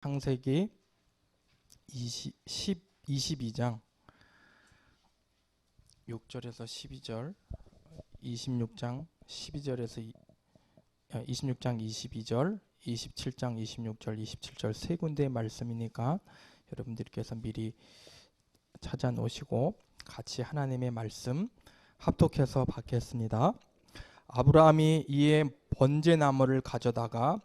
창세기 22장 6절에서 12절, 26장 12절에서 26장 22절, 27장 26절, 27절 세 군데의 말씀이니까 여러분들께서 미리 찾아 놓으시고 같이 하나님의 말씀 합독해서 받겠습니다. 아브라함이 이에 번제나무를 가져다가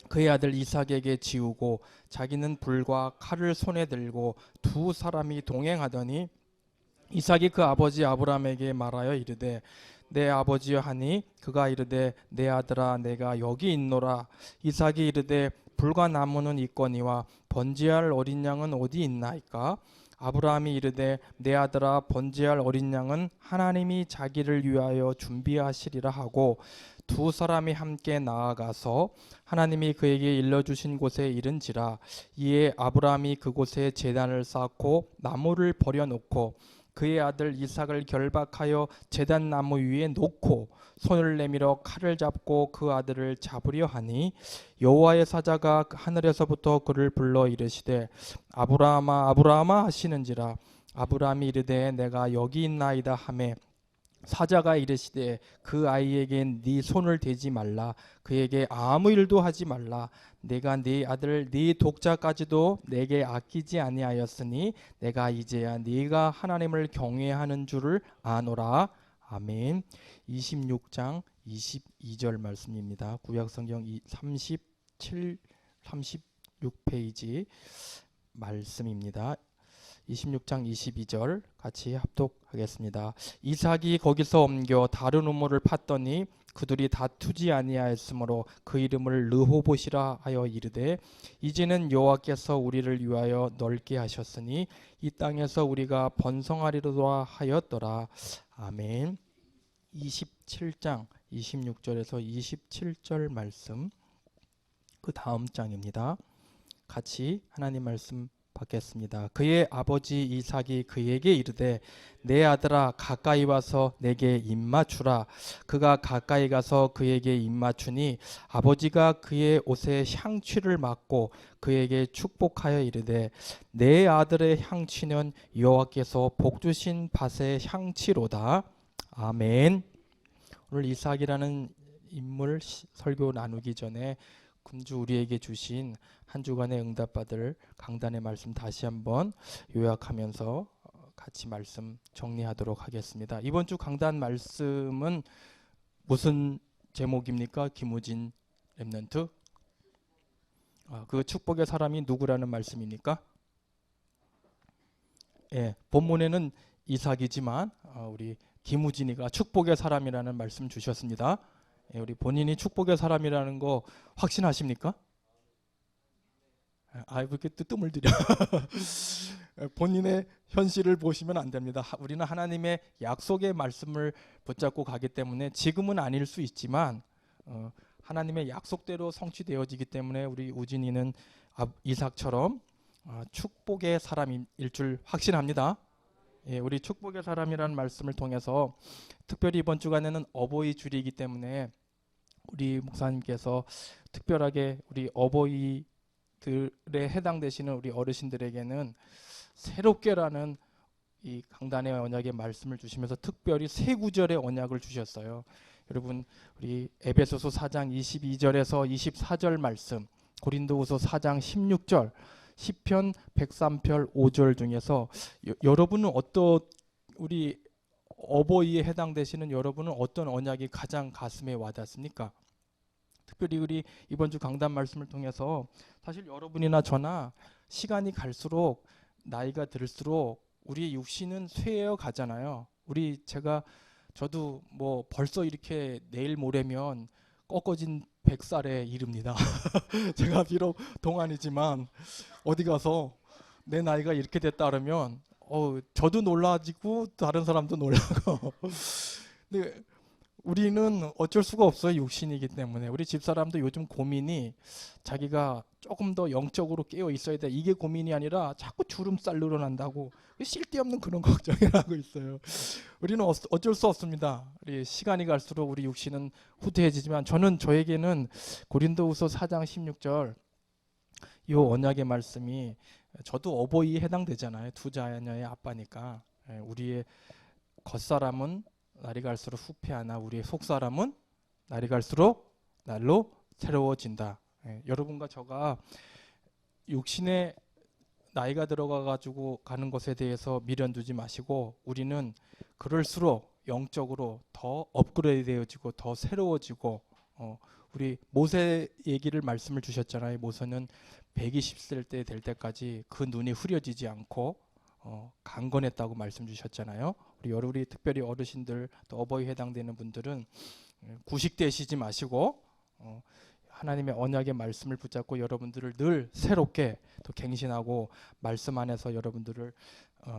그의 아들 이삭에게 지우고 자기는 불과 칼을 손에 들고 두 사람이 동행하더니 이삭이 그 아버지 아브라함에게 말하여 이르되 내 아버지여 하니 그가 이르되 내 아들아 내가 여기 있노라. 이삭이 이르되 불과 나무는 있거니와 번제할 어린 양은 어디 있나이까? 아브라함이 이르되 내 아들아 번제할 어린 양은 하나님이 자기를 위하여 준비하시리라 하고 두 사람이 함께 나아가서 하나님이 그에게 일러주신 곳에 이른지라. 이에 아브라함이 그곳에 제단을 쌓고 나무를 버려놓고 그의 아들 이삭을 결박하여 제단 나무 위에 놓고 손을 내밀어 칼을 잡고 그 아들을 잡으려 하니 여호와의 사자가 하늘에서부터 그를 불러 이르시되 아브라함아 아브라함아 하시는지라. 아브라함이 이르되 내가 여기 있나이다 하매 사자가 이르시되 그 아이에게 네 손을 대지 말라. 그에게 아무 일도 하지 말라. 내가 네 아들 네 독자까지도 내게 아끼지 아니하였으니 내가 이제야 네가 하나님을 경외하는 줄을 아노라. 아멘. 26장 22절 말씀입니다. 구약성경 36페이지 말씀입니다. 26장 22절 같이 합독하겠습니다. 이삭이 거기서 옮겨 다른 우물을 팠더니 그들이 다투지 아니하였으므로 그 이름을 르호봇이라 하여 이르되 이제는 여호와께서 우리를 위하여 넓게 하셨으니 이 땅에서 우리가 번성하리로다 하였더라. 아멘. 27장 26절에서 27절 말씀 그 다음 장입니다. 같이 하나님 말씀 받겠습니다. 그의 아버지 이삭이 그에게 이르되 내 아들아 가까이 와서 내게 입맞추라. 그가 가까이 가서 그에게 입맞추니 아버지가 그의 옷에 향취를 맡고 그에게 축복하여 이르되 내 아들의 향취는 여호와께서 복주신 밭의 향취로다. 아멘. 오늘 이삭이라는 인물 설교 나누기 전에 금주 우리에게 주신 한 주간의 응답받을 강단의 말씀 다시 한번 요약하면서 같이 말씀 정리하도록 하겠습니다. 이번 주 강단 말씀은 무슨 제목입니까? 김우진 랩런트? 그 축복의 사람이 누구라는 말씀입니까? 예, 본문에는 이삭이지만 우리 김우진이가 축복의 사람이라는 말씀 주셨습니다. 예, 우리 본인이 축복의 사람이라는 거 확신하십니까? 왜 이렇게 뜨뜸을 들여? 본인의 현실을 보시면 안 됩니다. 우리는 하나님의 약속의 말씀을 붙잡고 가기 때문에 지금은 아닐 수 있지만 하나님의 약속대로 성취되어지기 때문에 우리 우진이는 이삭처럼 축복의 사람일 줄 확신합니다. 예, 우리 축복의 사람이라는 말씀을 통해서 특별히 이번 주간에는 어버이 주일이기 때문에 우리 목사님께서 특별하게 우리 어버이들에 해당되시는 우리 어르신들에게는 새롭게라는 이 강단의 언약의 말씀을 주시면서 특별히 세 구절의 언약을 주셨어요. 여러분 우리 에베소서 4장 22절에서 24절 말씀, 고린도후서 4장 16절, 시편 103편 5절 중에서 여러분은 우리 어버이에 해당되시는 여러분은 어떤 언약이 가장 가슴에 와닿습니까? 특별히 우리 이번 주 강단 말씀을 통해서 사실 여러분이나 저나 시간이 갈수록 나이가 들수록 우리의 육신은 쇠해어 가잖아요. 저도 뭐 벌써 이렇게 내일 모레면 꺾어진 100살에 이릅니다. 제가 비록 동안이지만 어디 가서 내 나이가 이렇게 됐다 그러면 저도 놀라지고 다른 사람도 놀라고 근데 우리는 어쩔 수가 없어요. 육신이기 때문에. 우리 집사람도 요즘 고민이 자기가 조금 더 영적으로 깨어 있어야 돼. 이게 고민이 아니라 자꾸 주름살 늘어난다고 쓸데없는 그런 걱정을 하고 있어요. 우리는 어쩔 수 없습니다. 우리 시간이 갈수록 우리 육신은 후퇴해지지만 저에게는 고린도후서 4장 16절 이 언약의 말씀이 저도 어버이에 해당되잖아요. 두 자녀의 아빠니까. 우리의 겉사람은 날이 갈수록 후패하나 우리의 속사람은 날이 갈수록 날로 새로워진다. 여러분과 저가 육신의 나이가 들어가 가지고 가는 것에 대해서 미련 두지 마시고 우리는 그럴수록 영적으로 더 업그레이드 되어지고 더 새로워지고 우리 모세 얘기를 말씀을 주셨잖아요. 모세는 120세 때 될 때까지 그 눈이 흐려지지 않고 강건했다고 말씀 주셨잖아요. 우리 특별히 어르신들 또 어버이 해당되는 분들은 구식되시지 마시고 하나님의 언약의 말씀을 붙잡고 여러분들을 늘 새롭게 또 갱신하고 말씀 안에서 여러분들을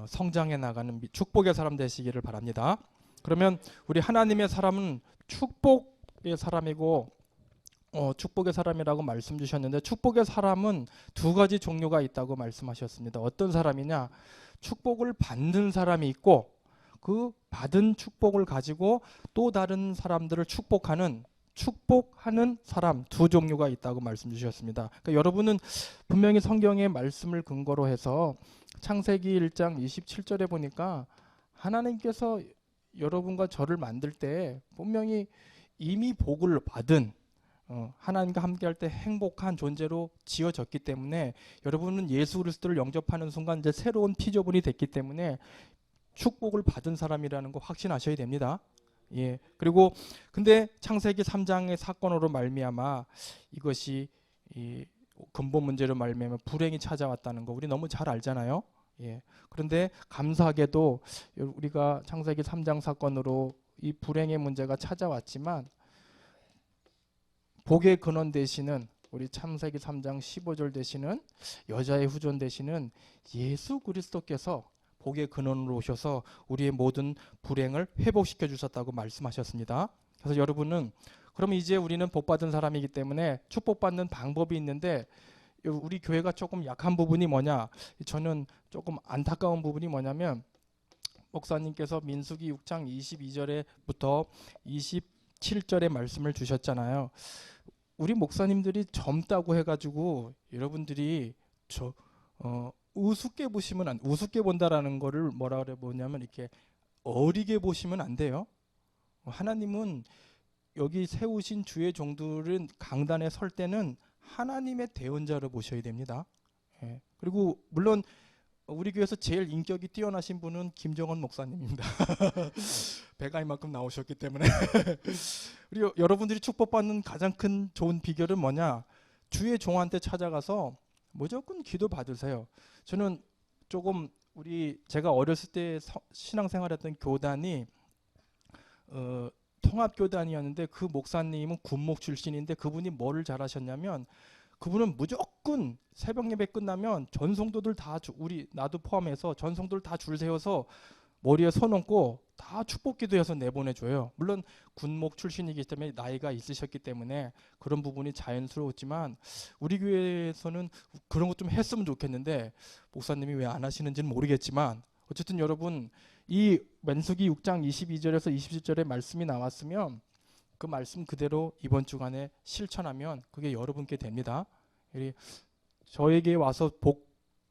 성장해 나가는 축복의 사람 되시기를 바랍니다. 그러면 우리 하나님의 사람은 축복의 사람이고 축복의 사람이라고 말씀 주셨는데 축복의 사람은 두 가지 종류가 있다고 말씀하셨습니다. 어떤 사람이냐? 축복을 받는 사람이 있고 그 받은 축복을 가지고 또 다른 사람들을 축복하는 사람 두 종류가 있다고 말씀 주셨습니다. 그러니까 여러분은 분명히 성경의 말씀을 근거로 해서 창세기 1장 27절에 보니까 하나님께서 여러분과 저를 만들 때 분명히 이미 복을 받은 하나님과 함께할 때 행복한 존재로 지어졌기 때문에 여러분은 예수 그리스도를 영접하는 순간 이제 새로운 피조물이 됐기 때문에 축복을 받은 사람이라는 거 확신하셔야 됩니다. 예. 그리고 근데 창세기 3장의 사건으로 말미암아 이것이 이 근본 문제로 말미암아 불행이 찾아왔다는 거 우리 너무 잘 알잖아요. 예. 그런데 감사하게도 우리가 창세기 3장 사건으로 이 불행의 문제가 찾아왔지만 복의 근원 되시는 우리 창세기 3장 15절 되시는 여자의 후손 되시는 예수 그리스도께서 복의 근원으로 오셔서 우리의 모든 불행을 회복시켜 주셨다고 말씀하셨습니다. 그래서 여러분은 그럼 이제 우리는 복받은 사람이기 때문에 축복받는 방법이 있는데 우리 교회가 조금 약한 부분이 뭐냐? 저는 조금 안타까운 부분이 뭐냐면 목사님께서 민수기 6장 22절에부터 27절의 말씀을 주셨잖아요. 우리 목사님들이 젊다고 해가지고 여러분들이 우습게 보시면 우습게 본다라는 거를 뭐라 그래 보냐면 이렇게 어리게 보시면 안 돼요. 하나님은 여기 세우신 주의 종들은 강단에 설 때는 하나님의 대언자로 보셔야 됩니다. 예. 그리고 물론 우리 교회에서 제일 인격이 뛰어나신 분은 김정원 목사님입니다. 배가 이만큼 나오셨기 때문에 그리고 여러분들이 축복받는 가장 큰 좋은 비결은 뭐냐? 주의 종한테 찾아가서 무조건 기도 받으세요. 저는 조금 제가 어렸을 때 신앙생활했던 교단이 통합교단이었는데 그 목사님은 군목 출신인데 그분이 뭐를 잘하셨냐면 그분은 무조건 새벽 예배 끝나면 전성도들 다 나도 포함해서 전성도들 다 줄 세워서 머리에 손 얹고 다 축복 기도해서 내보내줘요. 물론 군목 출신이기 때문에 나이가 있으셨기 때문에 그런 부분이 자연스러웠지만 우리 교회에서는 그런 것 좀 했으면 좋겠는데 목사님이 왜 안 하시는지는 모르겠지만 어쨌든 여러분 이 민수기 6장 22절에서 27절의 말씀이 나왔으면 그 말씀 그대로 이번 주간에 실천하면 그게 여러분께 됩니다. 저에게 와서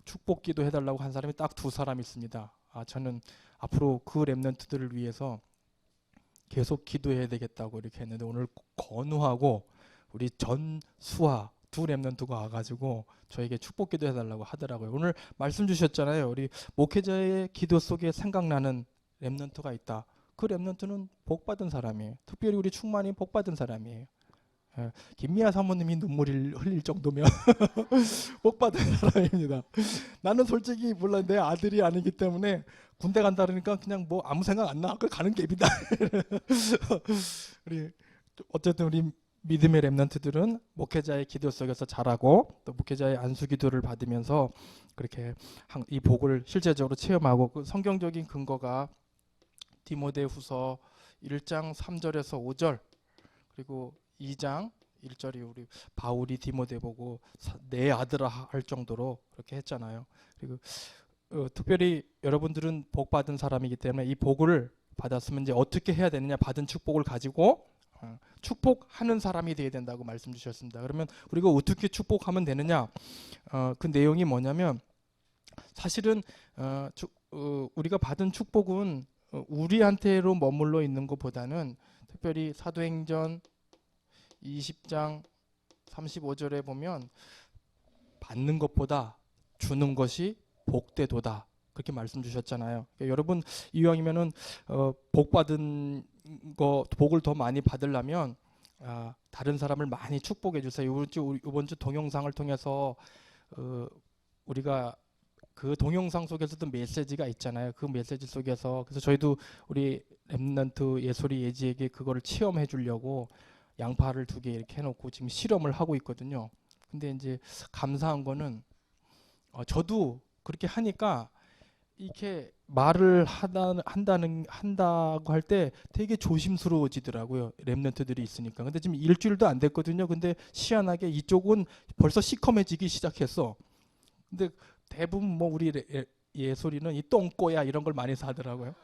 축복 기도 해달라고 한 사람이 딱 두 사람 있습니다. 저는 앞으로 그 렘넌트들을 위해서 계속 기도해야 되겠다고 이렇게 했는데 오늘 건우하고 우리 전수아 두 렘넌트가 와가지고 저에게 축복 기도 해달라고 하더라고요. 오늘 말씀 주셨잖아요. 우리 목회자의 기도 속에 생각나는 렘넌트가 있다. 그 렘넌트는 복받은 사람이에요. 특별히 우리 충만이 복받은 사람이에요. 김미아 사모님이 눈물을 흘릴 정도면 복받은 사람입니다. 나는 솔직히 몰라 내 아들이 아니기 때문에 군대 간다 그러니까 그냥 뭐 아무 생각 안 나. 가는 갭이다. 어쨌든 우리 믿음의 렘넌트들은 목회자의 기도 속에서 자라고 또 목회자의 안수 기도를 받으면서 그렇게 이 복을 실제적으로 체험하고 그 성경적인 근거가 디모데후서 1장 3절에서 5절 그리고 2장 1절이 우리 바울이 디모데 보고 내 아들아 할 정도로 그렇게 했잖아요. 그리고 특별히 여러분들은 복 받은 사람이기 때문에 이 복을 받았으면 이제 어떻게 해야 되느냐? 받은 축복을 가지고 축복하는 사람이 돼야 된다고 말씀 주셨습니다. 그러면 우리가 어떻게 축복하면 되느냐? 그 내용이 뭐냐면 사실은 우리가 받은 축복은 우리한테로 머물러 있는 것보다는 특별히 사도행전 20장 35절에 보면 받는 것보다 주는 것이 복되도다 그렇게 말씀 주셨잖아요. 그러니까 여러분 이왕이면은 복 받은 거 복을 더 많이 받으려면 다른 사람을 많이 축복해 주세요. 이번 주 동영상을 통해서 우리가 그 동영상 속에서도 메시지가 있잖아요. 그 메시지 속에서 그래서 저희도 우리 렘넌트 예솔이 예지에게 그거를 체험해 주려고 양파를 2개 이렇게 해놓고 지금 실험을 하고 있거든요. 근데 이제 감사한 거는 저도 그렇게 하니까 이렇게 말을 한다고 할 때 되게 조심스러워지더라고요. 렘넌트들이 있으니까. 근데 지금 일주일도 안 됐거든요. 근데 희한하게 이쪽은 벌써 시커매지기 시작했어. 근데 대부분 뭐 우리 예솔이는 이 똥꼬야 이런 걸 많이 사더라고요.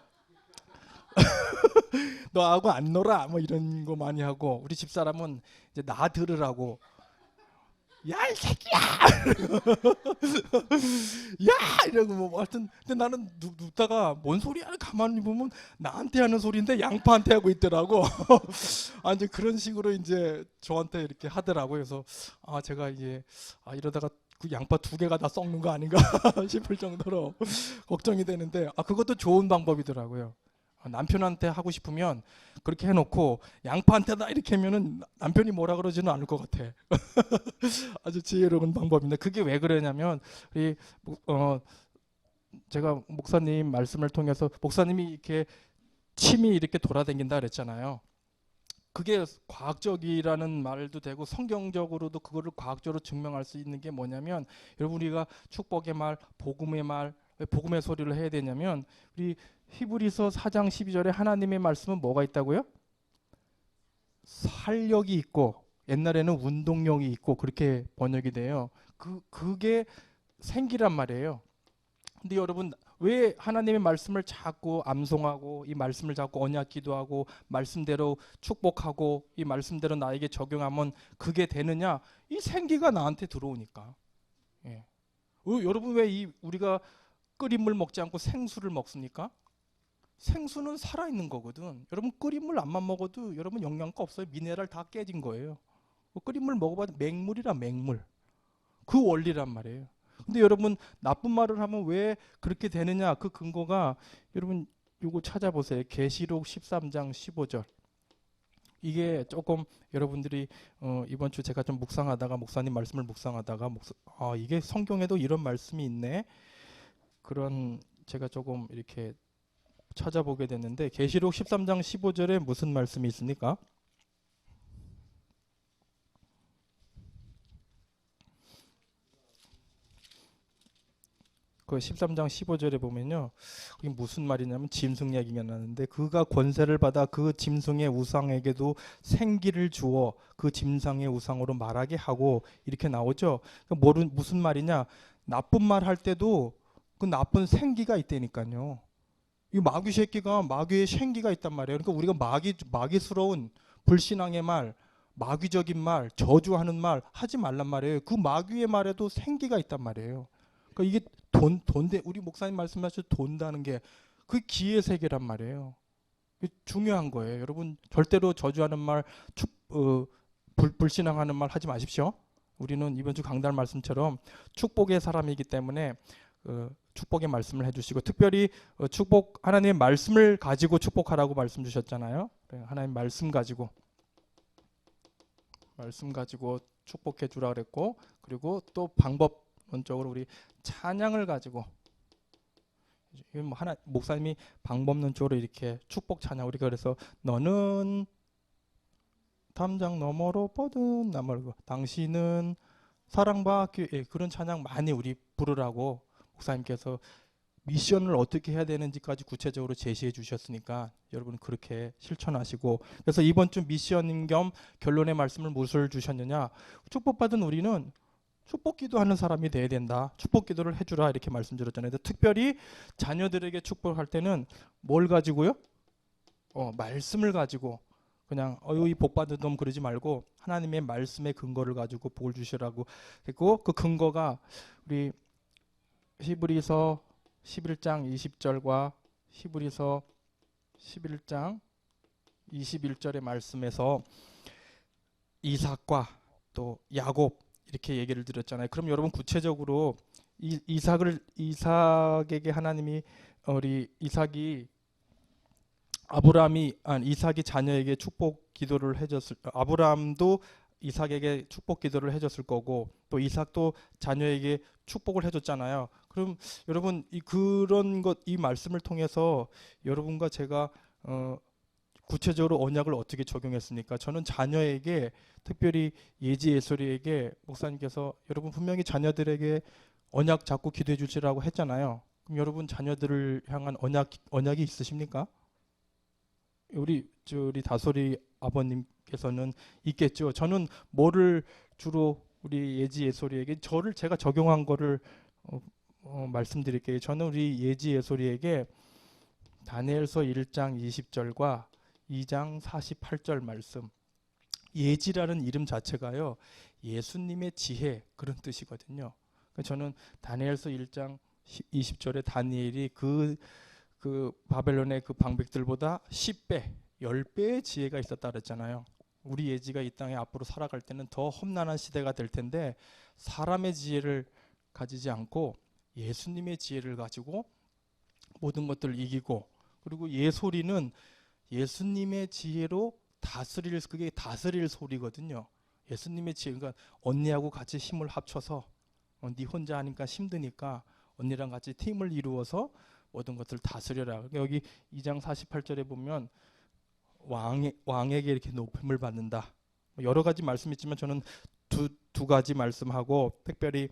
너하고 안 놀아 뭐 이런 거 많이 하고 우리 집사람은 이제 나 들으라고 야 이 새끼야 야 이러고 뭐 하여튼 근데 나는 눕다가 뭔 소리야 가만히 보면 나한테 하는 소리인데 양파한테 하고 있더라고. 이제 그런 식으로 이제 저한테 이렇게 하더라고요. 그래서 제가 이제 이러다가 그 양파 2개가 다 썩는 거 아닌가 싶을 정도로 걱정이 되는데 그것도 좋은 방법이더라고요. 남편한테 하고 싶으면 그렇게 해놓고 양파한테다 이렇게 하면은 남편이 뭐라 그러지는 않을 것 같아. 아주 지혜로운 방법인데 그게 왜 그러냐면 제가 목사님 말씀을 통해서 목사님이 이렇게 침이 이렇게 돌아다닌다 그랬잖아요. 그게 과학적이라는 말도 되고 성경적으로도 그거를 과학적으로 증명할 수 있는 게 뭐냐면 여러분 우리가 축복의 말, 복음의 말, 왜 복음의 소리를 해야 되냐면 우리 히브리서 4장 12절에 하나님의 말씀은 뭐가 있다고요? 활력이 있고 옛날에는 운동력이 있고 그렇게 번역이 돼요. 그게 생기란 말이에요. 근데 여러분 왜 하나님의 말씀을 자꾸 암송하고 이 말씀을 자꾸 언약 기도하고 말씀대로 축복하고 이 말씀대로 나에게 적용하면 그게 되느냐? 이 생기가 나한테 들어오니까. 예. 여러분 왜 우리가 끓인 물 먹지 않고 생수를 먹습니까? 생수는 살아있는 거거든. 여러분 끓인 물 안만 먹어도 여러분 영양가 없어요. 미네랄 다 깨진 거예요. 끓인 물 먹어봐도 맹물이라 맹물. 그 원리란 말이에요. 근데 여러분 나쁜 말을 하면 왜 그렇게 되느냐? 그 근거가 여러분 요거 찾아보세요. 계시록 13장 15절. 이게 조금 여러분들이 이번 주 제가 좀 묵상하다가 목사님 말씀을 묵상하다가 이게 성경에도 이런 말씀이 있네. 그런 제가 조금 이렇게 찾아보게 됐는데 계시록 13장 15절에 무슨 말씀이 있습니까? 그 13장 15절에 보면요. 그게 무슨 말이냐면 짐승 얘기가 나는데 그가 권세를 받아 그 짐승의 우상에게도 생기를 주어 그 짐승의 우상으로 말하게 하고 이렇게 나오죠. 그러니까 무슨 말이냐? 나쁜 말 할 때도 그 나쁜 생기가 있다니까요. 이 마귀 새끼가 마귀의 생기가 있단 말이에요. 그러니까 우리가 마귀스러운 불신앙의 말, 마귀적인 말, 저주하는 말 하지 말란 말이에요. 그 마귀의 말에도 생기가 있단 말이에요. 그러니까 이게 우리 목사님 말씀하신 돈다는 게 그 기의 세계란 말이에요. 중요한 거예요. 여러분 절대로 저주하는 말, 불신앙하는 말 하지 마십시오. 우리는 이번 주 강단 말씀처럼 축복의 사람이기 때문에 축복의 말씀을 해주시고 특별히 하나님의 말씀을 가지고 축복하라고 말씀 주셨잖아요. 하나님 말씀 가지고 축복해 주라 그랬고 그리고 또 방법론적으로 우리 찬양을 가지고 목사님이 방법론적으로 이렇게 축복 찬양 우리가 그래서 너는 담장 너머로 뻗은 나무고 당신은 사랑받기 그런 찬양 많이 우리 부르라고 목사님께서 미션을 어떻게 해야 되는지까지 구체적으로 제시해 주셨으니까 여러분 그렇게 실천하시고 그래서 이번 주 미션 겸 결론의 말씀을 무엇을 주셨느냐 축복받은 우리는 축복 기도하는 사람이 돼야 된다. 축복 기도를 해주라 이렇게 말씀드렸잖아요. 특별히 자녀들에게 축복할 때는 뭘 가지고요? 말씀을 가지고 그냥 이 복 받은 놈 그러지 말고 하나님의 말씀의 근거를 가지고 복을 주시라고 했고, 그 근거가 우리 히브리서 11장 20절과 히브리서 11장 21절의 말씀에서 이삭과 또 야곱 이렇게 얘기를 드렸잖아요. 그럼 여러분 구체적으로 이삭에게 하나님이 우리 이삭이 이삭이 자녀에게 축복 기도를 해줬을, 아브라함도 이삭에게 축복 기도를 해줬을 거고 또 이삭도 자녀에게 축복을 해줬잖아요. 그럼 여러분 이 말씀을 통해서 여러분과 제가 구체적으로 언약을 어떻게 적용했습니까? 저는 자녀에게, 특별히 예지 예솔이에게 목사님께서 여러분 분명히 자녀들에게 언약 잡고 기도해 주시라고 했잖아요. 그럼 여러분 자녀들을 향한 언약이 있으십니까? 우리 다솔이 아버님께서는 있겠죠. 저는 뭐를 주로 우리 예지 예솔이에게 제가 적용한 거를 말씀드릴게요. 저는 우리 예지 예솔이에게 다니엘서 1장 20절과 2장 48절 말씀, 예지라는 이름 자체가요 예수님의 지혜 그런 뜻이거든요. 저는 다니엘서 1장 20절에 다니엘이 그 바벨론의 그 방백들보다 10배, 10배의 지혜가 있었다 그랬잖아요. 우리 예지가 이 땅에 앞으로 살아갈 때는 더 험난한 시대가 될 텐데 사람의 지혜를 가지지 않고 예수님의 지혜를 가지고 모든 것들을 이기고, 그리고 예소리는 예수님의 지혜로 그게 다스릴 소리거든요. 예수님의 지혜, 그러니까 언니하고 같이 힘을 합쳐서 네 혼자 하니까 힘드니까 언니랑 같이 팀을 이루어서 모든 것을 다스려라. 그러니까 여기 2장 48절에 보면 왕에게 이렇게 높임을 받는다. 여러 가지 말씀이 있지만 저는 두 가지 말씀하고 특별히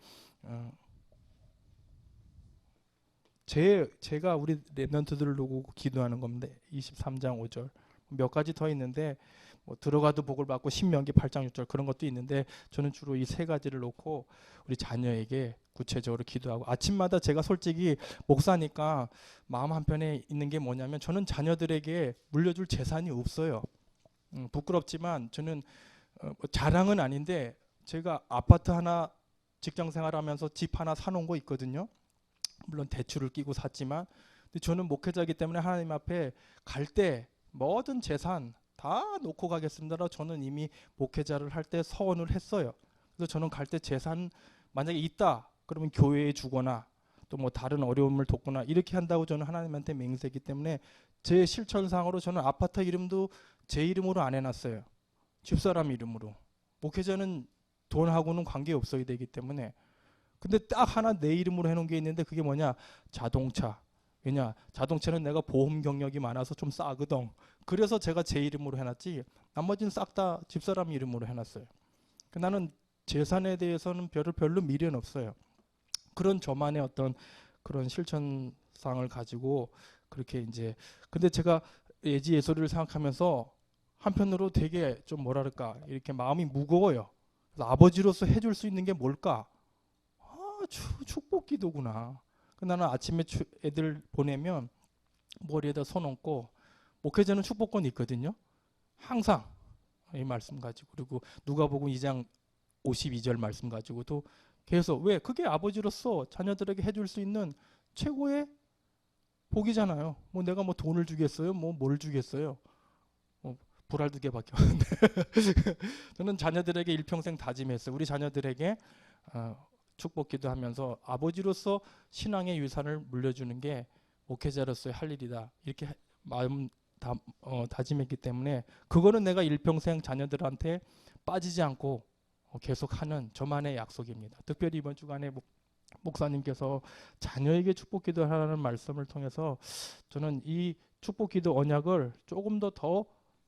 제가 우리 랩런트들을 두고 기도하는 겁니다. 23장 5절 몇 가지 더 있는데 뭐 들어가도 복을 받고 신명기 8장 6절 그런 것도 있는데 저는 주로 이 세 가지를 놓고 우리 자녀에게 구체적으로 기도하고, 아침마다 제가 솔직히 목사니까 마음 한편에 있는 게 뭐냐면 저는 자녀들에게 물려줄 재산이 없어요. 부끄럽지만 저는 뭐 자랑은 아닌데 제가 아파트 하나 직장 생활하면서 집 하나 사놓은 거 있거든요. 물론 대출을 끼고 샀지만, 근데 저는 목회자이기 때문에 하나님 앞에 갈 때 모든 재산 다 놓고 가겠습니다. 저는 이미 목회자를 할 때 서원을 했어요. 그래서 저는 갈 때 재산 만약에 있다 그러면 교회에 주거나 또 뭐 다른 어려움을 돕거나 이렇게 한다고 저는 하나님한테 맹세했기 때문에 제 실천상으로 저는 아파트 이름도 제 이름으로 안 해놨어요. 집사람 이름으로. 목회자는 돈하고는 관계없어야 되기 때문에. 근데 딱 하나 내 이름으로 해놓은 게 있는데 그게 뭐냐, 자동차. 왜냐, 자동차는 내가 보험 경력이 많아서 좀 싸거든. 그래서 제가 제 이름으로 해놨지 나머지는 싹 다 집사람 이름으로 해놨어요. 나는 재산에 대해서는 별로 미련 없어요. 그런 저만의 어떤 그런 실천상을 가지고 그렇게 이제, 근데 제가 예지 예솔이를 생각하면서 한편으로 되게 좀 뭐랄까 이렇게 마음이 무거워요. 그래서 아버지로서 해줄 수 있는 게 뭘까? 축복 기도구나. 나는 아침에 애들 보내면 머리에다 손 얹고, 목회자는 축복권이 있거든요. 항상 이 말씀 가지고, 그리고 누가복음 2장 52절 말씀 가지고도 계속, 왜? 그게 아버지로서 자녀들에게 해줄 수 있는 최고의 복이잖아요. 뭐 내가 뭐 돈을 주겠어요? 뭐 뭘 주겠어요? 불알 2개밖에 없는데 저는 자녀들에게 일평생 다짐했어요. 우리 자녀들에게 축복기도 하면서 아버지로서 신앙의 유산을 물려주는 게 목회자로서의 할 일이다. 이렇게 마음 다짐했기 때문에 그거는 내가 일평생 자녀들한테 빠지지 않고 계속하는 저만의 약속입니다. 특별히 이번 주간에 목사님께서 자녀에게 축복기도 하라는 말씀을 통해서 저는 이 축복기도 언약을 조금 더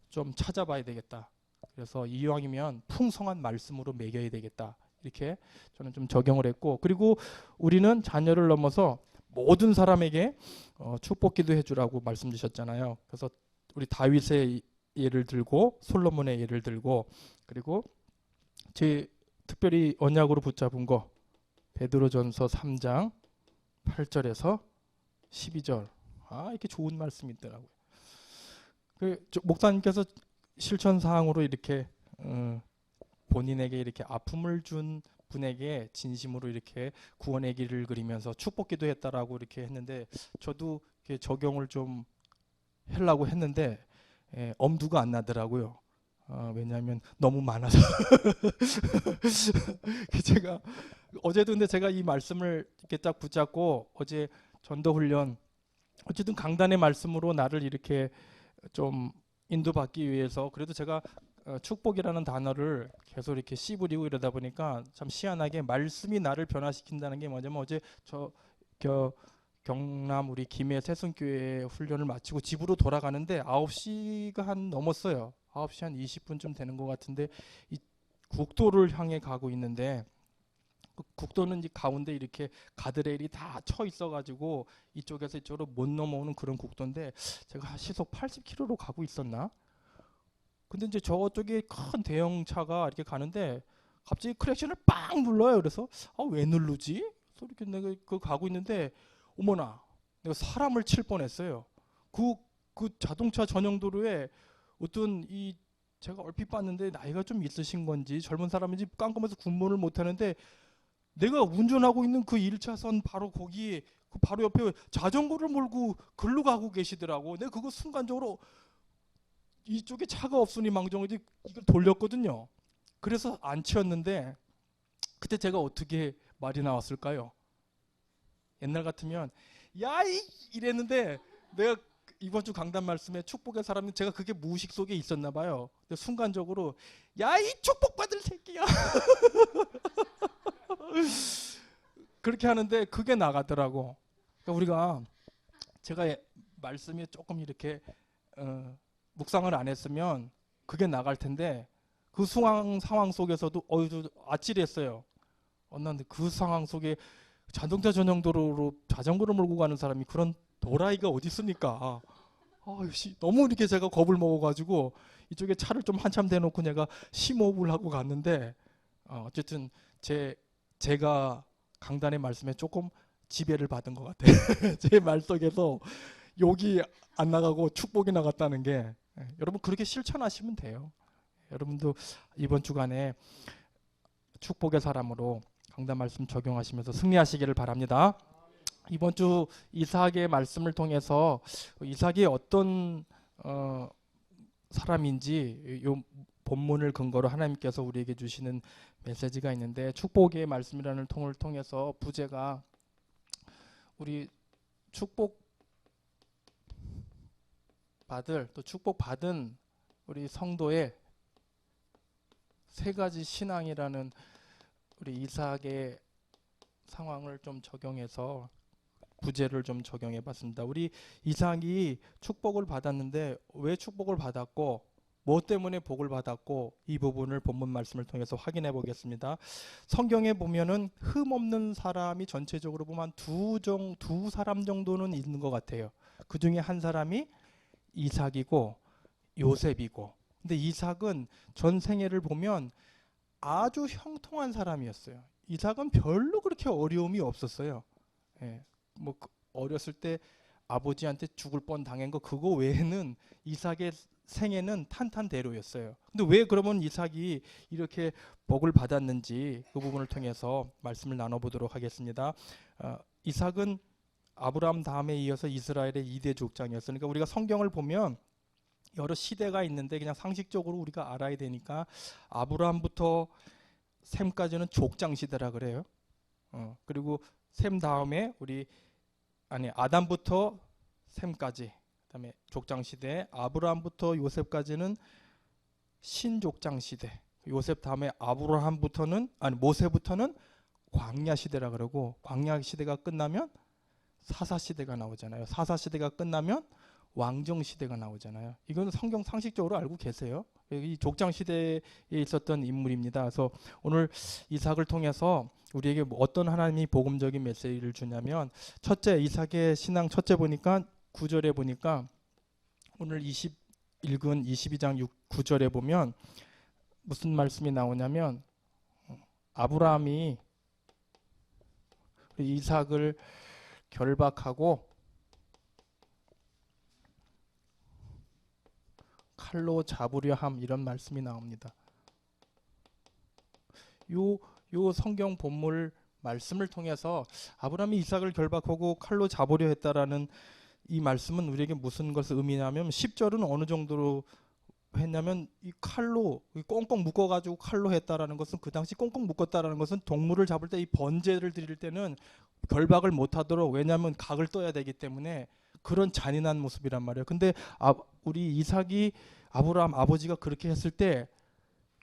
좀 찾아봐야 되겠다. 그래서 이왕이면 풍성한 말씀으로 매겨야 되겠다. 이렇게 저는 좀 적용을 했고, 그리고 우리는 자녀를 넘어서 모든 사람에게 축복기도 해주라고 말씀 주셨잖아요. 그래서 우리 다윗의 예를 들고 솔로몬의 예를 들고, 그리고 제 특별히 언약으로 붙잡은 거 베드로전서 3장 8절에서 12절 이렇게 좋은 말씀이 있더라고요. 목사님께서 실천 사항으로 이렇게 본인에게 이렇게 아픔을 준 분에게 진심으로 이렇게 구원의 길을 그리면서 축복 기도했다라고 이렇게 했는데, 저도 이렇게 적용을 좀 하려고 했는데 엄두가 안 나더라고요. 왜냐하면 너무 많아서. 제가 어제도 근데 제가 이 말씀을 이렇게 딱 붙잡고 어제 전도 훈련, 어쨌든 강단의 말씀으로 나를 이렇게 좀 인도받기 위해서, 그래도 제가 축복이라는 단어를 계속 이렇게 씨부리고 이러다 보니까 참 희한하게 말씀이 나를 변화시킨다는 게 뭐냐면, 어제 저 경남 우리 김해 새순교회 훈련을 마치고 집으로 돌아가는데 9시가 한 넘었어요. 9시 한 20분쯤 되는 것 같은데, 이 국도를 향해 가고 있는데, 그 국도는 이 가운데 이렇게 가드레일이 다 쳐 있어가지고 이쪽에서 이쪽으로 못 넘어오는 그런 국도인데, 제가 시속 80km로 가고 있었나? 근데 이제 저쪽에 큰 대형차가 이렇게 가는데 갑자기 크랙션을 빵 눌러요. 그래서 왜 누르지? 그래서 이렇게 내가 그 가고 있는데, 어머나, 내가 사람을 칠 뻔했어요. 그 자동차 전용 도로에 어떤 이, 제가 얼핏 봤는데 나이가 좀 있으신 건지 젊은 사람인지 깜깜해서 구분을 못 하는데, 내가 운전하고 있는 그 1차선 바로 거기 그 바로 옆에 자전거를 몰고 글로 가고 계시더라고. 내가 그거 순간적으로 이쪽에 차가 없으니 망정이지 이걸 돌렸거든요. 그래서 안 치웠는데, 그때 제가 어떻게 말이 나왔을까요? 옛날 같으면 야이 이랬는데, 내가 이번 주 강단 말씀에 축복의 사람은 제가 그게 무의식 속에 있었나 봐요. 근데 순간적으로 야이 축복받을 새끼야 그렇게 하는데 그게 나가더라고. 그러니까 우리가, 제가 말씀이 조금 이렇게 묵상을 안 했으면 그게 나갈 텐데, 그 상황 속에서도 아찔했어요. 난데 그 상황 속에 자동차 전용 도로로 자전거를 몰고 가는 사람이, 그런 도라이가 어디 있습니까? 너무 이렇게 제가 겁을 먹어가지고 이쪽에 차를 좀 한참 대놓고 내가 심호흡을 하고 갔는데, 어쨌든 제가 강단의 말씀에 조금 지배를 받은 것 같아요. 제 말 속에서 욕이 안 나가고 축복이 나갔다는 게, 여러분 그렇게 실천하시면 돼요. 여러분도 이번 주간에 축복의 사람으로 강단 말씀 적용하시면서 승리하시기를 바랍니다. 이번 주 이삭의 말씀을 통해서 이삭이 어떤 사람인지, 요 본문을 근거로 하나님께서 우리에게 주시는 메시지가 있는데, 축복의 말씀이라는 통을 통해서 부제가 우리 또 축복받은 우리 성도의 세 가지 신앙이라는 우리 이삭의 상황을 좀 적용해서 부제를 좀 적용해 봤습니다. 우리 이삭이 축복을 받았는데 왜 축복을 받았고 뭐 때문에 복을 받았고, 이 부분을 본문 말씀을 통해서 확인해 보겠습니다. 성경에 보면은 흠 없는 사람이 전체적으로 보면 두 사람 정도는 있는 것 같아요. 그 중에 한 사람이 이삭이고 요셉이고, 근데 이삭은 전 생애를 보면 아주 형통한 사람이었어요. 이삭은 별로 그렇게 어려움이 없었어요. 예, 어렸을 때 아버지한테 죽을 뻔 당한 거, 그거 외에는 이삭의 생애는 탄탄대로였어요. 근데 왜 그러면 이삭이 이렇게 복을 받았는지, 그 부분을 통해서 말씀을 나눠보도록 하겠습니다. 이삭은 아브라함 다음에 이어서 이스라엘의 2대 족장이었어요. 그러니까 우리가 성경을 보면 여러 시대가 있는데 그냥 상식적으로 우리가 알아야 되니까, 아브라함부터 셈까지는 족장 시대라 그래요. 그리고 셈 다음에 아담부터 셈까지, 그다음에 족장 시대, 아브라함부터 요셉까지는 신족장 시대, 요셉 다음에 모세부터는 광야 시대라 그러고, 광야 시대가 끝나면 사사 시대가 나오잖아요. 사사 시대가 끝나면 왕정 시대가 나오잖아요. 이건 성경 상식적으로 알고 계세요. 이 족장 시대에 있었던 인물입니다. 그래서 오늘 이삭을 통해서 우리에게 어떤 하나님이 복음적인 메시지를 주냐면, 첫째, 이삭의 신앙 첫째 보니까 9절에 보니까, 오늘 읽은 22장 9절에 보면 무슨 말씀이 나오냐면, 아브라함이 이삭을 결박하고 칼로 잡으려 함 이런 말씀이 나옵니다. 요 성경 본물 말씀을 통해서 아브라함이 이삭을 결박하고 칼로 잡으려 했다라는 이 말씀은 우리에게 무슨 것을 의미냐면 10절은 어느 정도로 했냐면 이 칼로 꽁꽁 묶어가지고 칼로 했다라는 것은 그 당시 꽁꽁 묶었다라는 것은 동물을 잡을 때 이 번제를 드릴 때는 결박을 못하도록 왜냐하면 각을 떠야 되기 때문에 그런 잔인한 모습이란 말이에요. 근데 우리 이삭이 아브라함 아버지가 그렇게 했을 때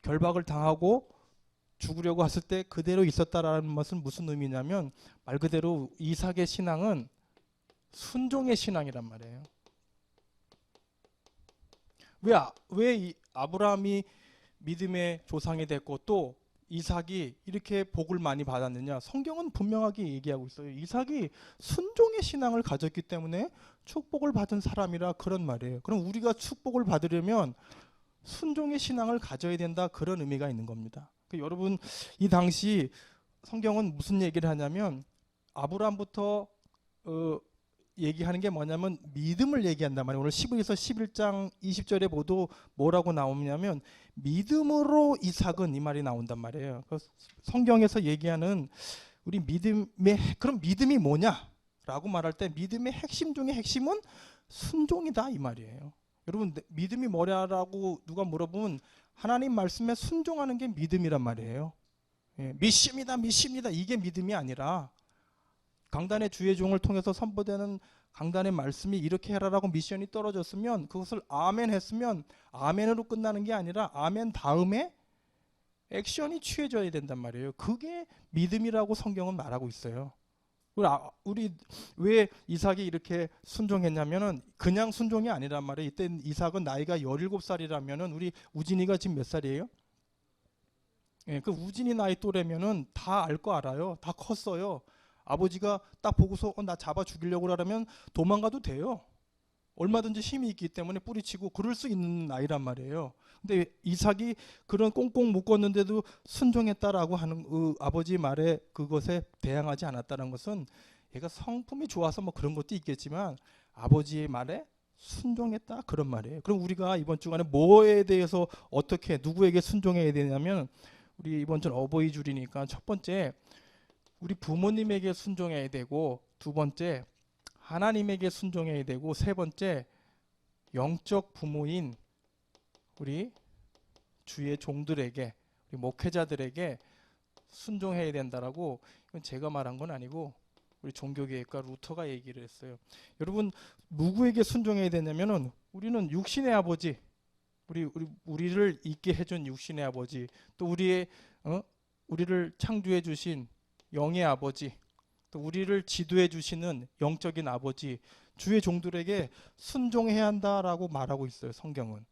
결박을 당하고 죽으려고 했을 때 그대로 있었다라는 것은 무슨 의미냐면 말 그대로 이삭의 신앙은 순종의 신앙이란 말이에요. 왜 아브라함이 믿음의 조상이 됐고 또 이삭이 이렇게 복을 많이 받았느냐? 성경은 분명하게 얘기하고 있어요. 이삭이 순종의 신앙을 가졌기 때문에 축복을 받은 사람이라 그런 말이에요. 그럼 우리가 축복을 받으려면 순종의 신앙을 가져야 된다 그런 의미가 있는 겁니다. 여러분 이 당시 성경은 무슨 얘기를 하냐면 아브라함부터 얘기하는 게 뭐냐면 믿음을 얘기한단 말이에요. 오늘 11에서 11장 20절에 모두 뭐라고 나오냐면 믿음으로 이삭은 이 말이 나온단 말이에요. 성경에서 얘기하는 우리 그럼 믿음이 뭐냐라고 말할 때 믿음의 핵심 중에 핵심은 순종이다 이 말이에요. 여러분 믿음이 뭐냐라고 누가 물어보면 하나님 말씀에 순종하는 게 믿음이란 말이에요. 믿습니다 이게 믿음이 아니라 강단의 주의 종을 통해서 선포되는 강단의 말씀이 이렇게 해라라고 미션이 떨어졌으면 그것을 아멘 했으면 아멘으로 끝나는 게 아니라 아멘 다음에 액션이 취해져야 된단 말이에요. 그게 믿음이라고 성경은 말하고 있어요. 우리 왜 이삭이 이렇게 순종했냐면은 그냥 순종이 아니란 말이에요. 이때 이삭은 나이가 17살이라면은 우리 우진이가 지금 몇 살이에요? 그 우진이 나이 또래면은 다 알 거 알아요. 다 컸어요. 아버지가 딱 보고서 나 잡아 죽이려고 그러면 도망가도 돼요. 얼마든지 힘이 있기 때문에 뿌리치고 그럴 수 있는 나이란 말이에요. 근데 이삭이 그런 꽁꽁 묶었는데도 순종했다라고 하는 아버지 말에 그것에 대항하지 않았다는 것은 얘가 성품이 좋아서 뭐 그런 것도 있겠지만 아버지의 말에 순종했다 그런 말이에요. 그럼 우리가 이번 주간에 뭐에 대해서 어떻게 누구에게 순종해야 되냐면 우리 이번 주는 어버이 줄이니까 첫 번째 우리 부모님에게 순종해야 되고 두 번째 하나님에게 순종해야 되고 세 번째 영적 부모인 우리 주의 종들에게 우리 목회자들에게 순종해야 된다라고 이건 제가 말한 건 아니고 우리 종교개혁가 루터가 얘기를 했어요. 여러분 누구에게 순종해야 되냐면은 우리는 육신의 아버지 우리를 있게 해준 육신의 아버지 또 우리를 창조해 주신 영의 아버지 또 우리를 지도해 주시는 영적인 아버지 주의 종들에게 순종해야 한다라고 말하고 있어요. 성경은.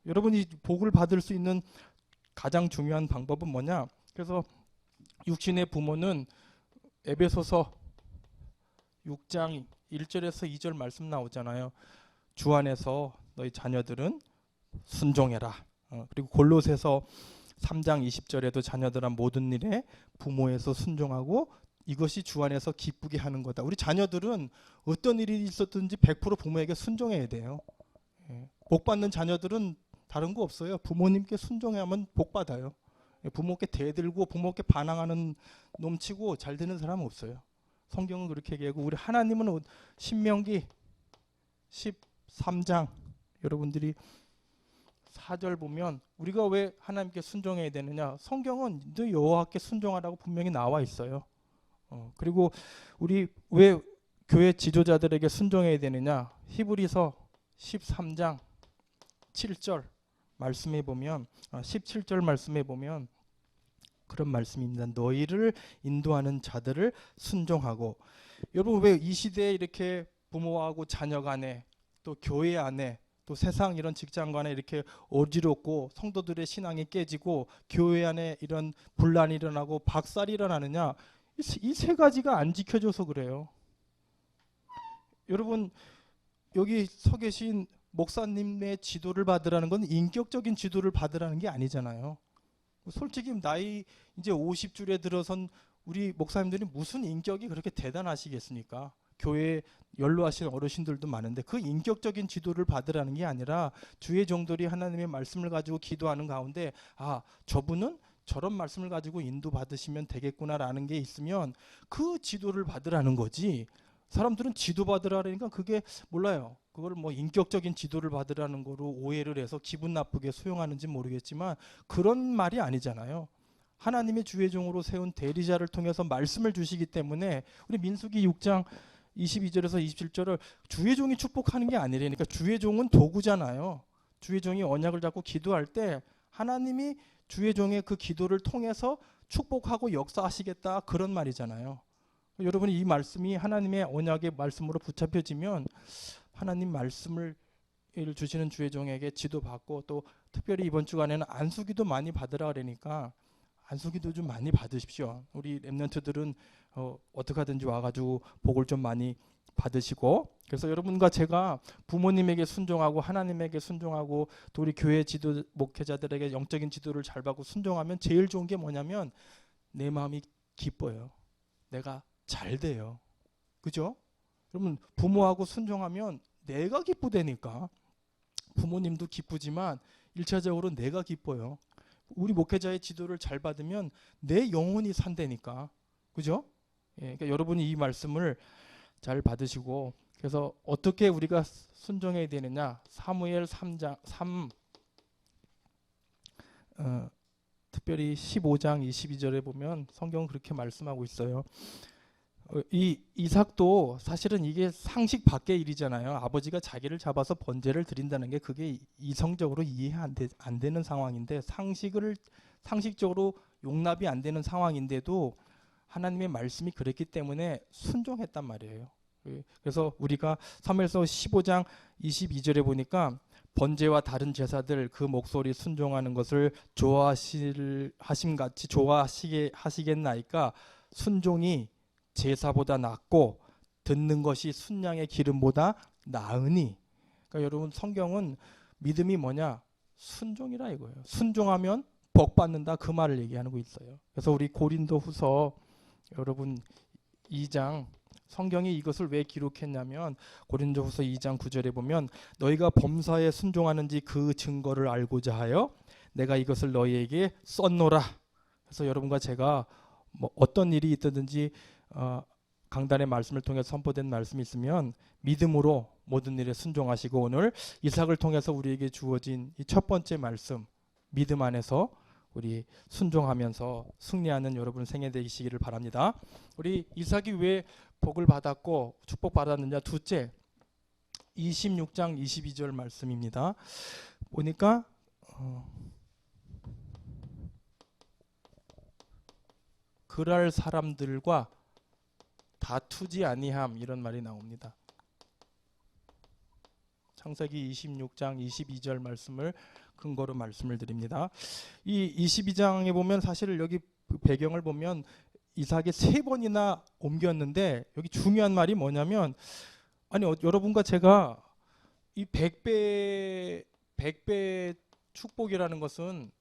여러분이 복을 받을 수 있는 가장 중요한 방법은 뭐냐? 그래서 육신의 부모는 에베소서 6장 1절에서 2절 말씀 나오잖아요. 주 안에서 너희 자녀들은 순종해라. 그리고 골로새서 3장 20절에도 자녀들아 모든 일에 부모에서 순종하고 이것이 주 안에서 기쁘게 하는 거다. 우리 자녀들은 어떤 일이 있었든지 100% 부모에게 순종해야 돼요. 복 받는 자녀들은 다른 거 없어요. 부모님께 순종하면 복 받아요. 부모께 대들고 부모께 반항하는 놈치고 잘 되는 사람은 없어요. 성경은 그렇게 얘기하고 우리 하나님은 신명기 13장 여러분들이 4절 보면 우리가 왜 하나님께 순종해야 되느냐? 성경은 너 여호와께 순종하라고 분명히 나와 있어요. 그리고 우리 왜 교회 지도자들에게 순종해야 되느냐? 히브리서 13장 7절 말씀해 보면 17절 말씀해 보면 그런 말씀입니다. 너희를 인도하는 자들을 순종하고 여러분 왜 이 시대에 이렇게 부모하고 자녀 간에 또 교회 안에 또 세상 이런 직장 간에 이렇게 어지럽고 성도들의 신앙이 깨지고 교회 안에 이런 분란이 일어나고 박살이 일어나느냐? 이 세 가지가 안 지켜져서 그래요. 여러분 여기 서 계신 목사님의 지도를 받으라는 건 인격적인 지도를 받으라는 게 아니잖아요. 솔직히 나이 이제 50줄에 들어선 우리 목사님들이 무슨 인격이 그렇게 대단하시겠습니까? 교회에 연로하신 어르신들도 많은데 그 인격적인 지도를 받으라는 게 아니라 주의 종들이 하나님의 말씀을 가지고 기도하는 가운데 저분은 저런 말씀을 가지고 인도받으시면 되겠구나라는 게 있으면 그 지도를 받으라는 거지. 사람들은 지도 받으라니까 그게 몰라요. 그걸 뭐 인격적인 지도를 받으라는 거로 오해를 해서 기분 나쁘게 수용하는지 모르겠지만 그런 말이 아니잖아요. 하나님의 주의 종으로 세운 대리자를 통해서 말씀을 주시기 때문에 우리 민수기 6장 22절에서 27절을 주의 종이 축복하는 게 아니라니까. 주의 종은 도구잖아요. 주의 종이 언약을 잡고 기도할 때 하나님이 주의 종의 그 기도를 통해서 축복하고 역사하시겠다 그런 말이잖아요. 여러분이 이 말씀이 하나님의 언약의 말씀으로 붙잡혀지면 하나님 말씀을 주시는 주의 종에게 지도받고 또 특별히 이번 주간에는 안수기도 많이 받으라 그러니까 안수기도 좀 많이 받으십시오. 우리 렘넌트들은 어떻게 하든지 와가지고 복을 좀 많이 받으시고, 그래서 여러분과 제가 부모님에게 순종하고 하나님에게 순종하고 또 우리 교회 지도 목회자들에게 영적인 지도를 잘 받고 순종하면 제일 좋은 게 뭐냐면 내 마음이 기뻐요. 내가 잘 돼요. 그죠? 여러분 부모하고 순종하면 내가 기쁘다니까. 부모님도 기쁘지만 1차적으로 내가 기뻐요. 우리 목회자의 지도를 잘 받으면 내 영혼이 산다니까. 그죠? 그러니까 여러분이 이 말씀을 잘 받으시고, 그래서 어떻게 우리가 순종해야 되느냐. 사무엘 3장 특별히 15장 22절에 보면 성경은 그렇게 말씀하고 있어요. 이 이삭도 사실은 이게 상식 밖의 일이잖아요. 아버지가 자기를 잡아서 번제를 드린다는 게 그게 이성적으로 이해 안 되는 상황인데 상식적으로 용납이 안 되는 상황인데도 하나님의 말씀이 그랬기 때문에 순종했단 말이에요. 그래서 우리가 사무엘서 15장 22절에 보니까 번제와 다른 제사들 그 목소리 순종하는 것을 좋아하심같이 좋아하시게 하시겠나이까. 순종이 제사보다 낫고 듣는 것이 순양의 기름보다 나으니. 그러니까 여러분 성경은 믿음이 뭐냐? 순종이라 이거예요. 순종하면 복 받는다 그 말을 얘기하는 거 있어요. 그래서 우리 고린도후서 여러분 2장 성경이 이것을 왜 기록했냐면 고린도후서 2장 9절에 보면 너희가 범사에 순종하는지 그 증거를 알고자 하여 내가 이것을 너희에게 썼노라. 그래서 여러분과 제가 뭐 어떤 일이 있든지 강단의 말씀을 통해 선포된 말씀이 있으면 믿음으로 모든 일에 순종하시고 오늘 이삭을 통해서 우리에게 주어진 이 첫 번째 말씀 믿음 안에서 우리 순종하면서 승리하는 여러분 생애 되시기를 바랍니다. 우리 이삭이 왜 복을 받았고 축복받았느냐. 둘째 26장 22절 말씀입니다. 보니까 그랄 사람들과 다투지 아니함 이런 말이 나옵니다. 창세기 26장 22절 말씀을 근거로 말씀을 드립니다. 이 22장에 보면 사실 여기 배경을 보면 이삭이 3번이나 옮겼는데 여기 중요한 말이 뭐냐면 여러분과 제가 이 100배 축복이라는 것은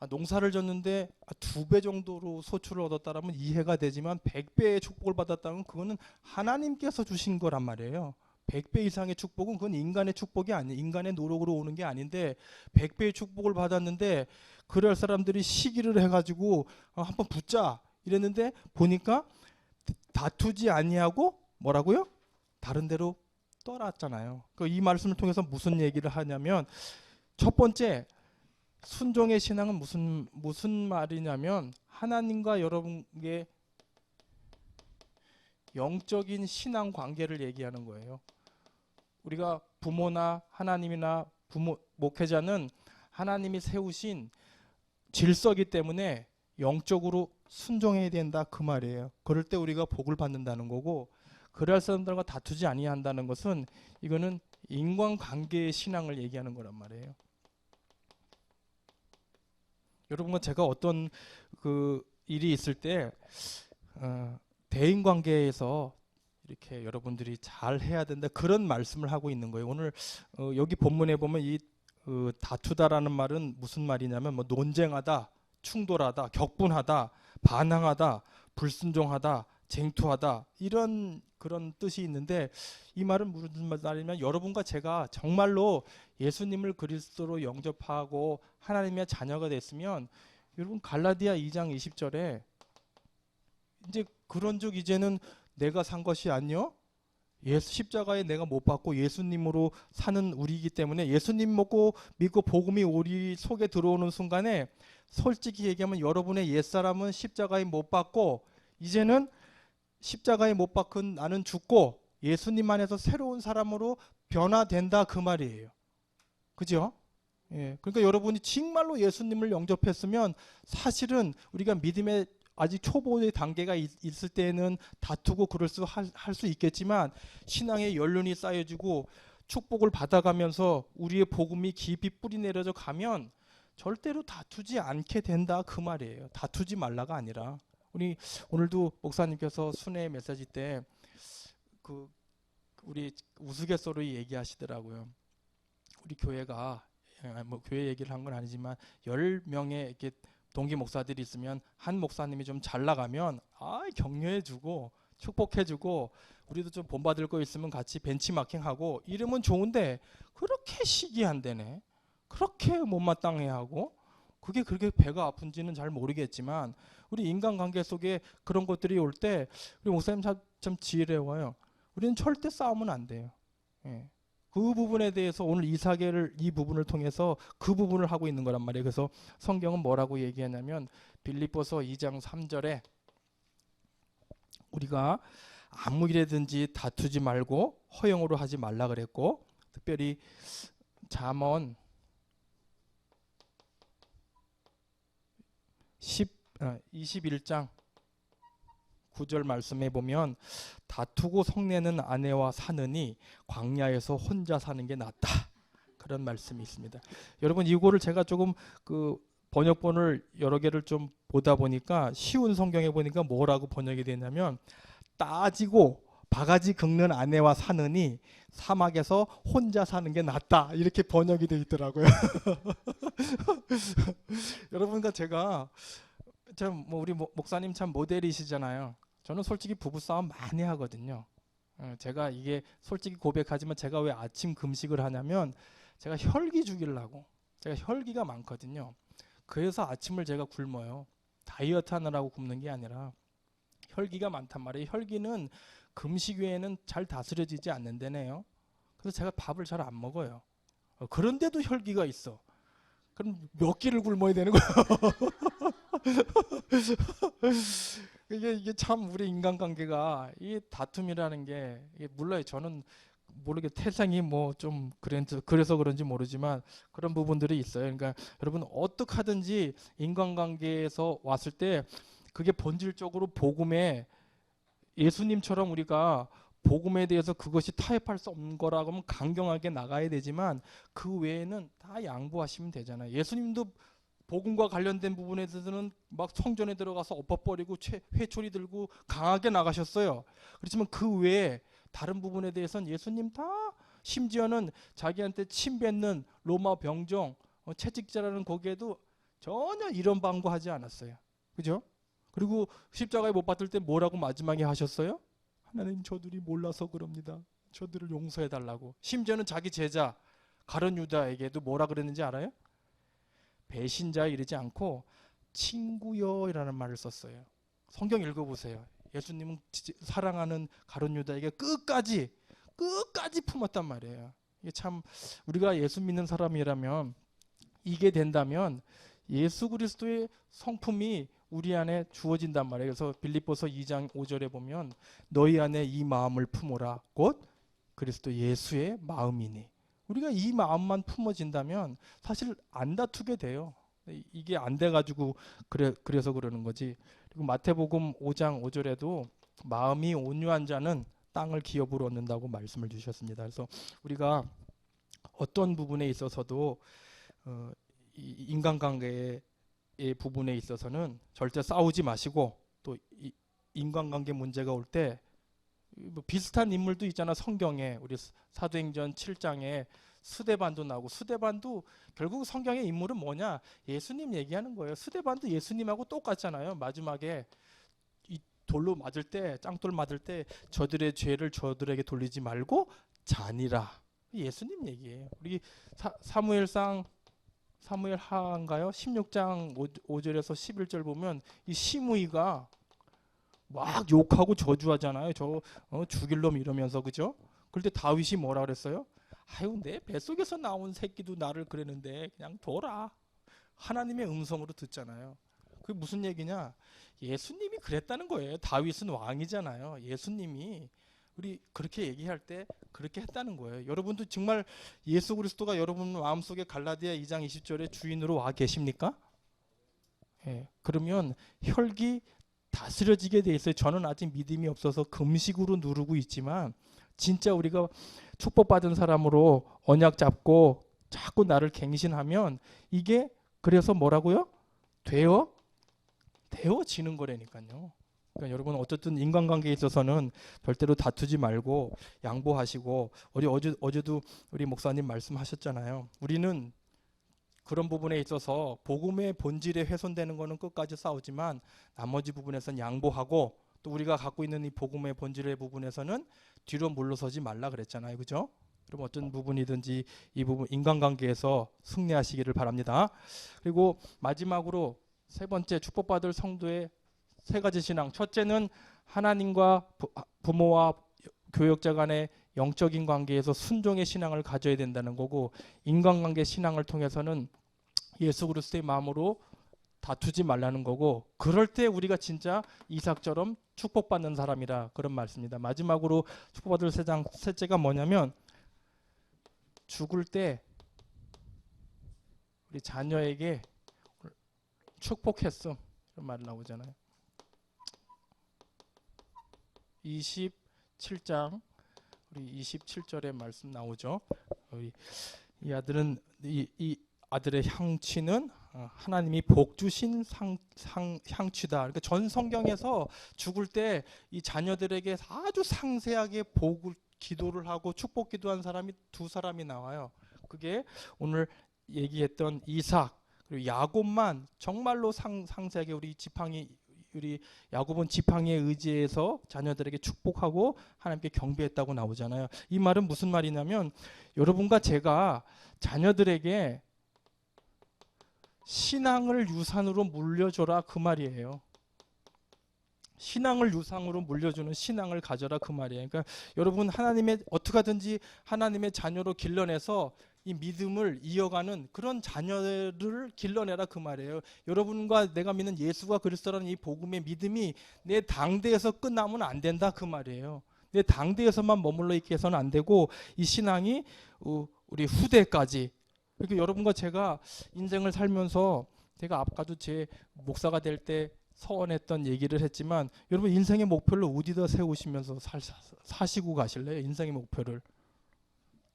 농사를 졌는데 2배 정도로 소출을 얻었다라면 이해가 되지만 100배의 축복을 받았다면 그거는 하나님께서 주신 거란 말이에요. 100배 이상의 축복은 그건 인간의 축복이 아니에요. 인간의 노력으로 오는 게 아닌데 100배의 축복을 받았는데 그럴 사람들이 시기를 해가지고 한번 붙자 이랬는데 보니까 다투지 아니하고 뭐라고요? 다른 데로 떠났잖아요. 이 말씀을 통해서 무슨 얘기를 하냐면 첫 번째 순종의 신앙은 무슨 말이냐면 하나님과 여러분의 영적인 신앙 관계를 얘기하는 거예요. 우리가 부모나 하나님이나 목회자는 하나님이 세우신 질서이기 때문에 영적으로 순종해야 된다 그 말이에요. 그럴 때 우리가 복을 받는다는 거고, 그럴 사람들과 다투지 아니한다는 것은 이거는 인간관계의 신앙을 얘기하는 거란 말이에요. 여러분과 제가 어떤 일이 있을 때 대인관계에서 이렇게 여러분들이 잘 해야 된다 그런 말씀을 하고 있는 거예요. 오늘 여기 본문에 보면 이 다투다라는 말은 무슨 말이냐면 뭐 논쟁하다, 충돌하다, 격분하다, 반항하다, 불순종하다, 쟁투하다 이런 그런 뜻이 있는데 이 말은 무슨 말이냐면 여러분과 제가 정말로 예수님을 그리스도로 영접하고 하나님의 자녀가 됐으면 여러분 갈라디아 2장 20절에 이제 그런즉 이제는 내가 산 것이 아니요 예수 십자가에 내가 못 박고 예수님으로 사는 우리이기 때문에 예수님 믿고 복음이 우리 속에 들어오는 순간에 솔직히 얘기하면 여러분의 옛사람은 십자가에 못 박고 이제는 십자가에 못 박은 나는 죽고 예수님 안에서 새로운 사람으로 변화된다 그 말이에요. 그죠? 예. 그러니까 여러분이 정말로 예수님을 영접했으면 사실은 우리가 믿음의 아직 초보의 단계가 있을 때는 다투고 그럴 할 수 있겠지만 신앙의 연륜이 쌓여지고 축복을 받아가면서 우리의 복음이 깊이 뿌리 내려져 가면 절대로 다투지 않게 된다 그 말이에요. 다투지 말라가 아니라 우리 오늘도 목사님께서 순회 메시지 때 그 우리 우스갯소리 얘기하시더라고요. 우리 교회가 뭐 교회 얘기를 한 건 아니지만 10명의 이렇게 동기 목사들이 있으면 한 목사님이 좀 잘 나가면 격려해주고 축복해주고 우리도 좀 본받을 거 있으면 같이 벤치마킹하고 이러면 좋은데 그렇게 시기한데네. 그렇게 못마땅해하고 그게 그렇게 배가 아픈지는 잘 모르겠지만 우리 인간관계 속에 그런 것들이 올 때 우리 목사님 참 지혜로워요. 우리는 절대 싸우면 안 돼요. 예. 그 부분에 대해서 오늘 이 부분을 통해서 그 부분을 하고 있는 거란 말이에요. 그래서 성경은 뭐라고 얘기하냐면 빌립보서 2장 3절에 우리가 아무 일에든지 다투지 말고 허영으로 하지 말라 그랬고 특별히 잠언 21장 9절 말씀에 보면 다투고 성내는 아내와 사느니 광야에서 혼자 사는 게 낫다 그런 말씀이 있습니다. 여러분 이거를 제가 조금 그 번역본을 여러 개를 좀 보다 보니까 쉬운 성경에 보니까 뭐라고 번역이 되냐면 따지고 바가지 긁는 아내와 사느니 사막에서 혼자 사는 게 낫다 이렇게 번역이 되어 있더라고요. 여러분과 제가 참 뭐 우리 목사님 참 모델이시잖아요. 저는 솔직히 부부싸움 많이 하거든요. 제가 이게 솔직히 고백하지만 제가 왜 아침 금식을 하냐면 제가 혈기 죽이려고 제가 혈기가 많거든요. 그래서 아침을 제가 굶어요. 다이어트 하느라고 굶는 게 아니라 혈기가 많단 말이에요. 혈기는 금식 외에는 잘 다스려지지 않는다네요. 그래서 제가 밥을 잘 안 먹어요. 그런데도 혈기가 있어. 그럼 몇 끼를 굶어야 되는 거야. 이게 참 우리 인간관계가 이 다툼이라는 게 물론 저는 모르게 태생이 뭐 좀 그래서 그런지 모르지만 그런 부분들이 있어요. 그러니까 여러분 어떻게 하든지 인간관계에서 왔을 때 그게 본질적으로 복음에 예수님처럼 우리가 복음에 대해서 그것이 타협할 수 없는 거라고 하면 강경하게 나가야 되지만 그 외에는 다 양보하시면 되잖아요. 예수님도 복음과 관련된 부분에 대해서는 막 성전에 들어가서 엎어버리고 회초리 들고 강하게 나가셨어요. 그렇지만 그 외에 다른 부분에 대해서는 예수님 다 심지어는 자기한테 침 뱉는 로마 병정 채찍질하는 거기에도 전혀 이런 방구하지 않았어요. 그죠? 그리고 십자가에 못 박힐 때 뭐라고 마지막에 하셨어요? 하나님 저들이 몰라서 그럽니다. 저들을 용서해 달라고. 심지어는 자기 제자 가룟 유다에게도 뭐라 그랬는지 알아요? 배신자 이러지 않고 친구여라는 말을 썼어요. 성경 읽어보세요. 예수님은 사랑하는 가룟 유다에게 끝까지 품었단 말이에요. 이게 참 우리가 예수 믿는 사람이라면 이게 된다면 예수 그리스도의 성품이 우리 안에 주어진단 말이에요. 그래서 빌립보서 2장 5절에 보면 너희 안에 이 마음을 품어라. 곧 그리스도 예수의 마음이니. 우리가 이 마음만 품어진다면 사실 안 다투게 돼요. 이게 안 돼가지고 그래서 그러는 거지. 그리고 마태복음 5장 5절에도 마음이 온유한 자는 땅을 기업으로 얻는다고 말씀을 주셨습니다. 그래서 우리가 어떤 부분에 있어서도 인간관계의 부분에 있어서는 절대 싸우지 마시고 또 인간관계 문제가 올 때 뭐 비슷한 인물도 있잖아. 성경에 우리 사도행전 7장에 스데반도 나오고 스데반도 결국 성경의 인물은 뭐냐? 예수님 얘기하는 거예요. 스데반도 예수님하고 똑같잖아요. 마지막에 돌로 맞을 때, 짱돌 맞을 때 저들의 죄를 저들에게 돌리지 말고 자니라. 예수님 얘기예요. 우리 사무엘상 사무엘하인가요? 16장 5절에서 11절 보면 이 시므이가 막 욕하고 저주하잖아요. 죽일 놈 이러면서, 그죠? 그럴 때 다윗이 뭐라 그랬어요? 아유, 내 뱃속에서 나온 새끼도 나를 그랬는데 그냥 둬라. 하나님의 음성으로 듣잖아요. 그게 무슨 얘기냐? 예수님이 그랬다는 거예요. 다윗은 왕이잖아요. 예수님이 우리 그렇게 얘기할 때 그렇게 했다는 거예요. 여러분도 정말 예수 그리스도가 여러분 마음속에 갈라디아 2장 20절에 주인으로 와 계십니까? 예, 그러면 혈기 다스려지게 돼 있어요. 저는 아직 믿음이 없어서 금식으로 누르고 있지만 진짜 우리가 축복받은 사람으로 언약 잡고 자꾸 나를 갱신하면 이게 그래서 뭐라고요? 되어지는 거라니까요. 그러니까 여러분 어쨌든 인간관계에 있어서는 절대로 다투지 말고 양보하시고 어제도 우리 목사님 말씀하셨잖아요. 우리는 그런 부분에 있어서 복음의 본질에 훼손되는 거는 끝까지 싸우지만 나머지 부분에서는 양보하고 또 우리가 갖고 있는 이 복음의 본질의 부분에서는 뒤로 물러서지 말라 그랬잖아요. 그죠? 그럼 어떤 부분이든지 이 부분 인간관계에서 승리하시기를 바랍니다. 그리고 마지막으로 세 번째 축복받을 성도의 세 가지 신앙. 첫째는 하나님과 부모와 교역자 간의 영적인 관계에서 순종의 신앙을 가져야 된다는 거고, 인간관계 신앙을 통해서는 예수 그리스도의 마음으로 다투지 말라는 거고, 그럴 때 우리가 진짜 이삭처럼 축복받는 사람이라 그런 말씀입니다. 마지막으로 축복받을 셋째가 뭐냐면 죽을 때 우리 자녀에게 축복했음 이런 말 나오잖아요. 27장 우리 27절에 말씀 나오죠. 우리 이 아들은 이 아들의 향취는 하나님이 복 주신 향취다. 그러니까 전 성경에서 죽을 때 이 자녀들에게 아주 상세하게 복을 기도를 하고 축복 기도한 사람이 두 사람이 나와요. 그게 오늘 얘기했던 이삭 그리고 야곱만 정말로 상세하게 우리 야곱은 지팡이에 의지해서 자녀들에게 축복하고 하나님께 경배했다고 나오잖아요. 이 말은 무슨 말이냐면 여러분과 제가 자녀들에게 신앙을 유산으로 물려줘라 그 말이에요. 신앙을 유산으로 물려주는 신앙을 가져라 그 말이에요. 그러니까 여러분 하나님의 어떻게 하든지 하나님의 자녀로 길러내서 이 믿음을 이어가는 그런 자녀를 길러내라 그 말이에요. 여러분과 내가 믿는 예수가 그리스도라는 이 복음의 믿음이 내 당대에서 끝나면 안 된다 그 말이에요. 내 당대에서만 머물러 있게 해서는 안 되고 이 신앙이 우리 후대까지. 그러니까 여러분과 제가 인생을 살면서 제가 아까도 제 목사가 될 때 서원했던 얘기를 했지만 여러분 인생의 목표를 어디다 세우시면서 사시고 가실래요? 인생의 목표를.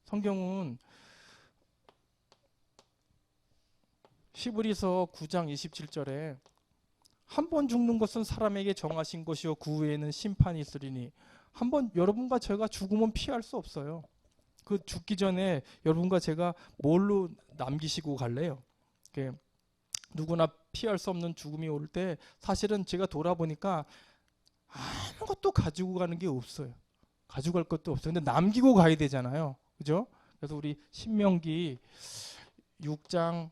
성경은 히브리서 9장 27절에 한 번 죽는 것은 사람에게 정하신 것이요 그 후에는 심판이 있으리니 한 번 여러분과 제가 죽으면 피할 수 없어요. 그 죽기 전에 여러분과 제가 뭘로 남기시고 갈래요? 누구나 피할 수 없는 죽음이 올 때 사실은 제가 돌아보니까 아무것도 가지고 가는 게 없어요. 가져갈 것도 없어요. 근데 남기고 가야 되잖아요. 그죠? 그래서 우리 신명기 6장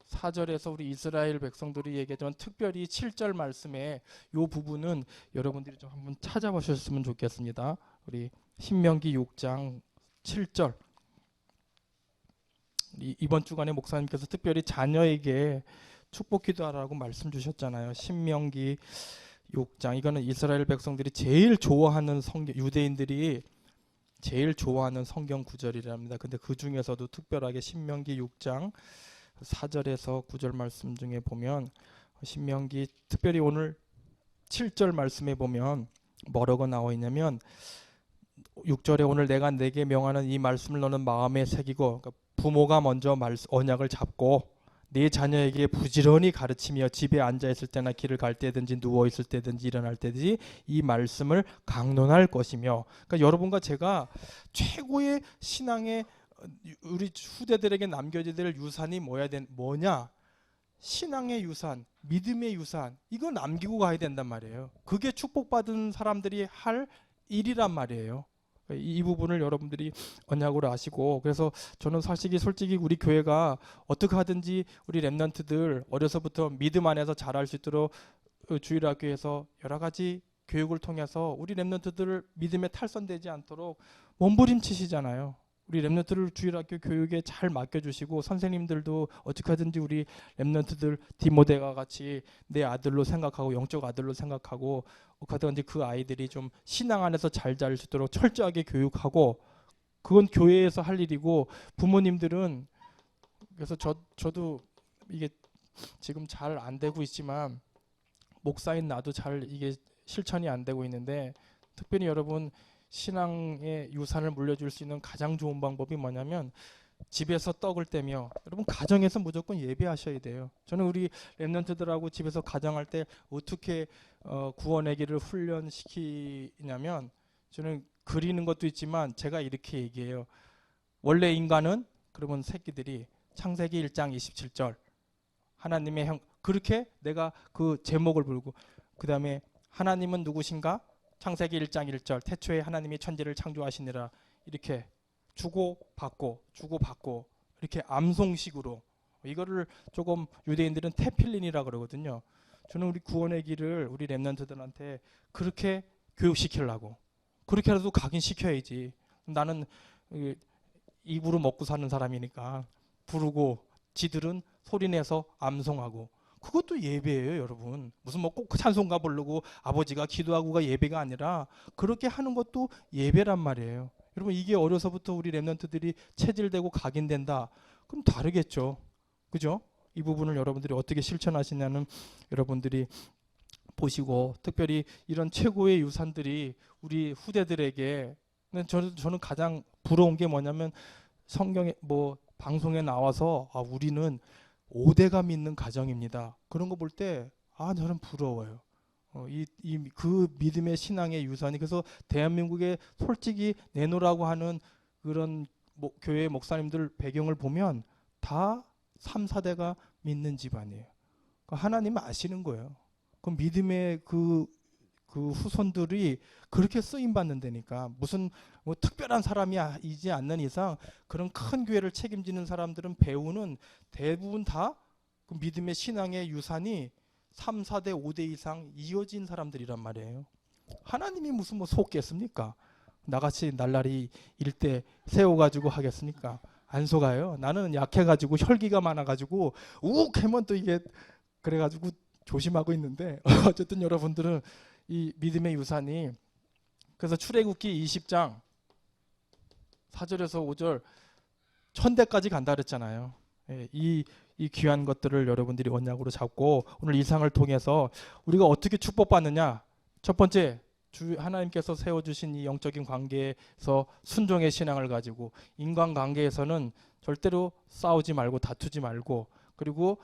4절에서 우리 이스라엘 백성들이 얘기했던 특별히 7절 말씀에 이 부분은 여러분들이 좀 한번 찾아보셨으면 좋겠습니다. 우리 신명기 6장 7절. 이번 주간에 목사님께서 특별히 자녀에게 축복 기도하라고 말씀 주셨잖아요. 신명기 6장. 이거는 이스라엘 백성들이 제일 좋아하는 유대인들이 제일 좋아하는 성경 구절이랍니다. 근데 그 중에서도 특별하게 신명기 6장 4절에서 9절 말씀 중에 보면 신명기 특별히 오늘 7절 말씀에 보면 뭐라고 나와 있냐면 6절에 오늘 내가 내게 명하는 이 말씀을 너는 마음에 새기고, 그러니까 부모가 먼저 언약을 잡고 네 자녀에게 부지런히 가르치며 집에 앉아 있을 때나 길을 갈 때든지 누워 있을 때든지 일어날 때든지 이 말씀을 강론할 것이며, 그러니까 여러분과 제가 최고의 신앙의 우리 후대들에게 남겨져야 될 유산이 뭐냐? 신앙의 유산, 믿음의 유산, 이거 남기고 가야 된단 말이에요. 그게 축복받은 사람들이 할 일이란 말이에요. 이 부분을 여러분들이 언약으로 아시고, 그래서 저는 솔직히 우리 교회가 어떻게 하든지 우리 렘넌트들 어려서부터 믿음 안에서 자랄 수 있도록 주일학교에서 여러 가지 교육을 통해서 우리 렘넌트들을 믿음에 탈선되지 않도록 몸부림치시잖아요. 우리 렘넌트를 주일학교 교육에 잘 맡겨주시고, 선생님들도 어떻게 하든지 우리 렘넌트들 디모데가 같이 내 아들로 생각하고 영적 아들로 생각하고, 어떻게든지 그 아이들이 좀 신앙 안에서 잘 자랄 수 있도록 철저하게 교육하고, 그건 교회에서 할 일이고, 부모님들은, 그래서 저도 이게 지금 잘 안 되고 있지만 목사인 나도 잘 이게 실천이 안 되고 있는데, 특별히 여러분 신앙의 유산을 물려줄 수 있는 가장 좋은 방법이 뭐냐면, 집에서 떡을 떼며, 여러분 가정에서 무조건 예배하셔야 돼요. 저는 우리 렘넌트들하고 집에서 가정할 때 어떻게 구원의 길을 훈련시키냐면, 저는 그리는 것도 있지만 제가 이렇게 얘기해요. 원래 인간은, 그러면 새끼들이 창세기 1장 27절 하나님의 형, 그렇게 내가 그 제목을 부르고, 그 다음에 하나님은 누구신가? 창세기 1장 1절 태초에 하나님이 천지를 창조하시니라. 이렇게 주고받고 이렇게 암송식으로, 이거를 조금 유대인들은 테필린이라 그러거든요. 저는 우리 구원의 길을 우리 렘넌트들한테 그렇게 교육시키려고, 그렇게라도 가긴 시켜야지. 나는 입으로 먹고 사는 사람이니까 부르고, 지들은 소리내서 암송하고, 그것도 예배예요, 여러분. 무슨 뭐 꼭 찬송가 부르고 아버지가 기도하고가 예배가 아니라 그렇게 하는 것도 예배란 말이에요. 여러분, 이게 어려서부터 우리 렘넌트들이 체질되고 각인된다. 그럼 다르겠죠, 그죠? 이 부분을 여러분들이 어떻게 실천하시냐는 여러분들이 보시고, 특별히 이런 최고의 유산들이 우리 후대들에게, 저는 가장 부러운 게 뭐냐면, 성경에 뭐 방송에 나와서 우리는 5대가 믿는 가정입니다, 그런 거 볼 때 저는 부러워요. 그 믿음의 신앙의 유산이, 그래서 대한민국에 솔직히 내놓으라고 하는 그런 교회 목사님들 배경을 보면 다 3, 4대가 믿는 집안이에요. 하나님은 아시는 거예요. 그 믿음의 그 후손들이 그렇게 쓰임 받는다니까. 무슨 뭐 특별한 사람이지 않는 이상 그런 큰 교회를 책임지는 사람들은, 배우는 대부분 다 그 믿음의 신앙의 유산이 3, 4대, 5대 이상 이어진 사람들이란 말이에요. 하나님이 무슨 뭐 속겠습니까? 나같이 날라리 일대 세워가지고 하겠습니까? 안 속아요. 나는 약해가지고 혈기가 많아가지고 욱 하면 또 이게 그래가지고 조심하고 있는데 어쨌든 여러분들은 이 믿음의 유산이, 그래서 출애굽기 20장 4절에서 5절 1000대까지 간다 그랬잖아요. 이 귀한 것들을 여러분들이 언약으로 잡고, 오늘 이상을 통해서 우리가 어떻게 축복받느냐. 첫 번째, 하나님께서 세워주신 이 영적인 관계에서 순종의 신앙을 가지고, 인간관계에서는 절대로 싸우지 말고 다투지 말고, 그리고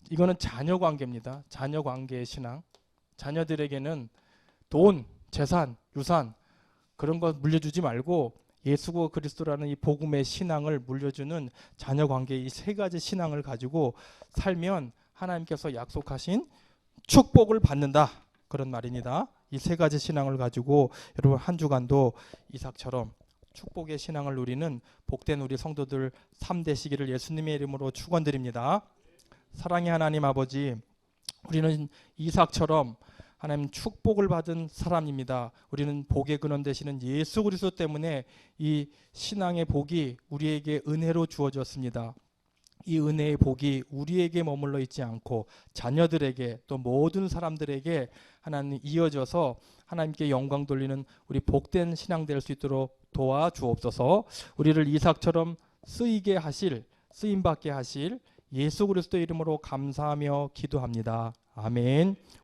이거는 자녀 관계입니다. 자녀 관계의 신앙. 자녀들에게는 돈, 재산, 유산 그런 거 물려주지 말고, 예수고 그리스도라는 이 복음의 신앙을 물려주는 자녀 관계, 이 세 가지 신앙을 가지고 살면 하나님께서 약속하신 축복을 받는다, 그런 말입니다. 이 세 가지 신앙을 가지고 여러분 한 주간도 이삭처럼 축복의 신앙을 누리는 복된 우리 성도들 3되시기를 예수님의 이름으로 축원드립니다. 사랑의 하나님 아버지, 우리는 이삭처럼 하나님 축복을 받은 사람입니다. 우리는 복의 근원 되시는 예수 그리스도 때문에 이 신앙의 복이 우리에게 은혜로 주어졌습니다. 이 은혜의 복이 우리에게 머물러 있지 않고 자녀들에게, 또 모든 사람들에게 하나님 이어져서 하나님께 영광 돌리는 우리 복된 신앙 될 수 있도록 도와주옵소서. 우리를 이삭처럼 쓰이게 하실, 쓰임받게 하실 예수 그리스도 이름으로 감사하며 기도합니다. 아멘.